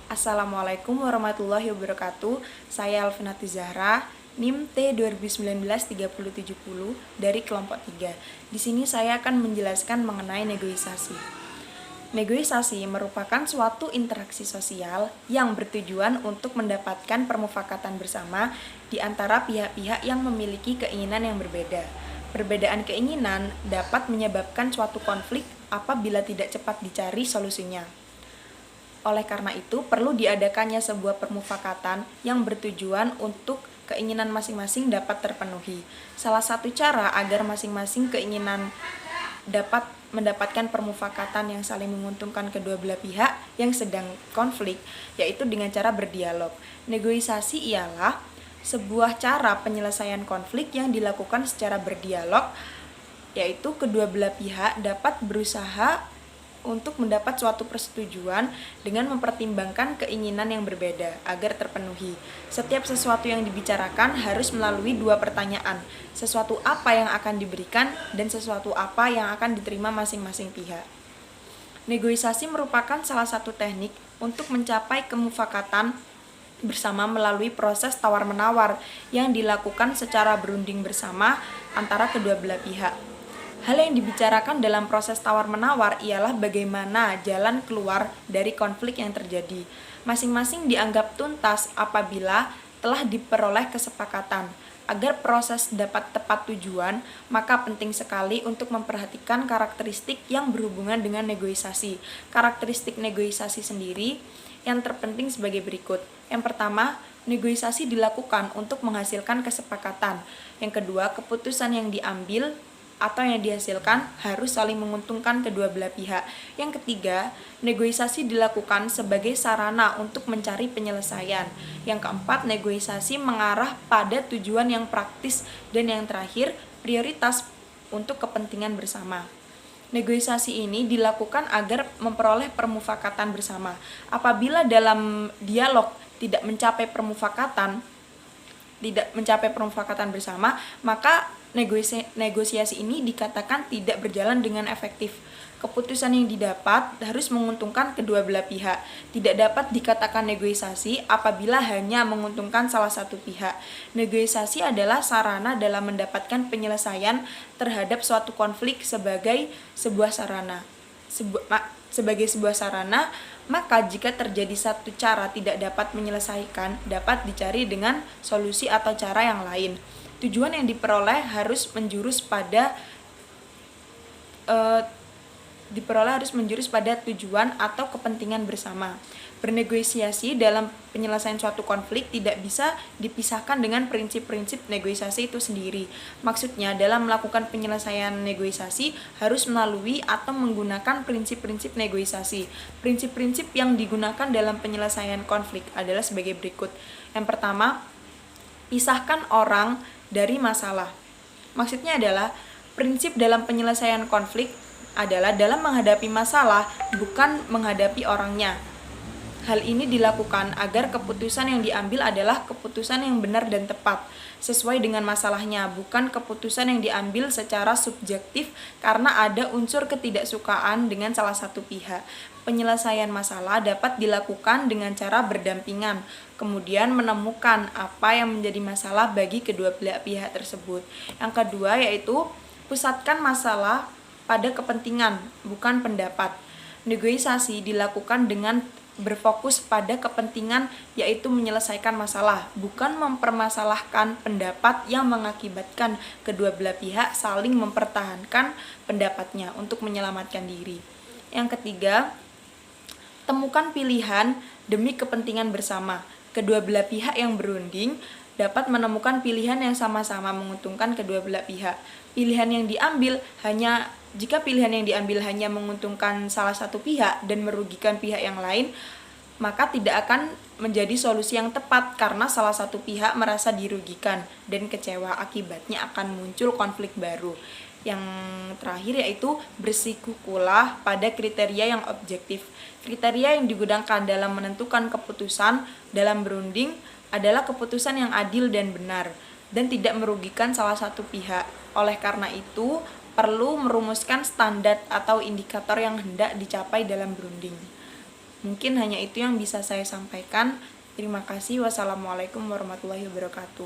Assalamualaikum warahmatullahi wabarakatuh. Saya Alvinati Zahra, NIM T 2019-3070 dari kelompok 3. Di sini saya akan menjelaskan mengenai negosiasi. Negosiasi merupakan suatu interaksi sosial yang bertujuan untuk mendapatkan permufakatan bersama di antara pihak-pihak yang memiliki keinginan yang berbeda. Perbedaan keinginan dapat menyebabkan suatu konflik apabila tidak cepat dicari solusinya. Oleh karena itu, perlu diadakannya sebuah permufakatan yang bertujuan untuk keinginan masing-masing dapat terpenuhi. Salah satu cara agar masing-masing keinginan dapat mendapatkan permufakatan yang saling menguntungkan kedua belah pihak yang sedang konflik, yaitu dengan cara berdialog. Negosiasi ialah sebuah cara penyelesaian konflik yang dilakukan secara berdialog, yaitu kedua belah pihak dapat berusaha untuk mendapat suatu persetujuan dengan mempertimbangkan keinginan yang berbeda agar terpenuhi. Setiap sesuatu yang dibicarakan harus melalui dua pertanyaan, sesuatu apa yang akan diberikan dan sesuatu apa yang akan diterima masing-masing pihak. Negosiasi merupakan salah satu teknik untuk mencapai kemufakatan bersama melalui proses tawar-menawar yang dilakukan secara berunding bersama antara kedua belah pihak. Hal yang dibicarakan dalam proses tawar-menawar ialah bagaimana jalan keluar dari konflik yang terjadi. Masing-masing dianggap tuntas apabila telah diperoleh kesepakatan. Agar proses dapat tepat tujuan, maka penting sekali untuk memperhatikan karakteristik yang berhubungan dengan negosiasi. Karakteristik negosiasi sendiri yang terpenting sebagai berikut. Yang pertama, negosiasi dilakukan untuk menghasilkan kesepakatan. Yang kedua, keputusan yang diambil atau yang dihasilkan harus saling menguntungkan kedua belah pihak. Yang ketiga, negosiasi dilakukan sebagai sarana untuk mencari penyelesaian. Yang keempat, negosiasi mengarah pada tujuan yang praktis. Dan yang terakhir, prioritas untuk kepentingan bersama. Negosiasi ini dilakukan agar memperoleh permufakatan bersama. Apabila dalam dialog tidak mencapai permufakatan bersama, maka negosiasi ini dikatakan tidak berjalan dengan efektif. Keputusan yang didapat harus menguntungkan kedua belah pihak. Tidak dapat dikatakan negosiasi apabila hanya menguntungkan salah satu pihak. Negosiasi adalah sarana dalam mendapatkan penyelesaian terhadap suatu konflik sebagai sebuah sarana. Maka jika terjadi satu cara tidak dapat menyelesaikan, dapat dicari dengan solusi atau cara yang lain. Tujuan yang diperoleh harus menjurus pada tujuan atau kepentingan bersama. Bernegosiasi dalam penyelesaian suatu konflik tidak bisa dipisahkan dengan prinsip-prinsip negosiasi itu sendiri. Maksudnya, dalam melakukan penyelesaian negosiasi harus melalui atau menggunakan prinsip-prinsip negosiasi. Prinsip-prinsip yang digunakan dalam penyelesaian konflik adalah sebagai berikut. Yang pertama, pisahkan orang dari masalah. Maksudnya adalah prinsip dalam penyelesaian konflik adalah dalam menghadapi masalah bukan menghadapi orangnya. Hal ini dilakukan agar keputusan yang diambil adalah keputusan yang benar dan tepat sesuai dengan masalahnya, bukan keputusan yang diambil secara subjektif karena ada unsur ketidaksukaan dengan salah satu pihak. Penyelesaian masalah dapat dilakukan dengan cara berdampingan, kemudian menemukan apa yang menjadi masalah bagi kedua belah pihak tersebut. Yang kedua yaitu pusatkan masalah pada kepentingan, bukan pendapat. Negosiasi dilakukan dengan berfokus pada kepentingan, yaitu menyelesaikan masalah, bukan mempermasalahkan pendapat yang mengakibatkan kedua belah pihak saling mempertahankan pendapatnya untuk menyelamatkan diri. Yang ketiga, temukan pilihan demi kepentingan bersama. Kedua belah pihak yang berunding dapat menemukan pilihan yang sama-sama menguntungkan kedua belah pihak. Jika pilihan yang diambil hanya menguntungkan salah satu pihak dan merugikan pihak yang lain, maka tidak akan menjadi solusi yang tepat karena salah satu pihak merasa dirugikan dan kecewa. Akibatnya akan muncul konflik baru. Yang terakhir yaitu bersikukuhlah pada kriteria yang objektif. Kriteria yang digunakan dalam menentukan keputusan dalam berunding adalah keputusan yang adil dan benar dan tidak merugikan salah satu pihak. Oleh karena itu, perlu merumuskan standar atau indikator yang hendak dicapai dalam berunding. Mungkin hanya itu yang bisa saya sampaikan. Terima kasih. Wassalamualaikum warahmatullahi wabarakatuh.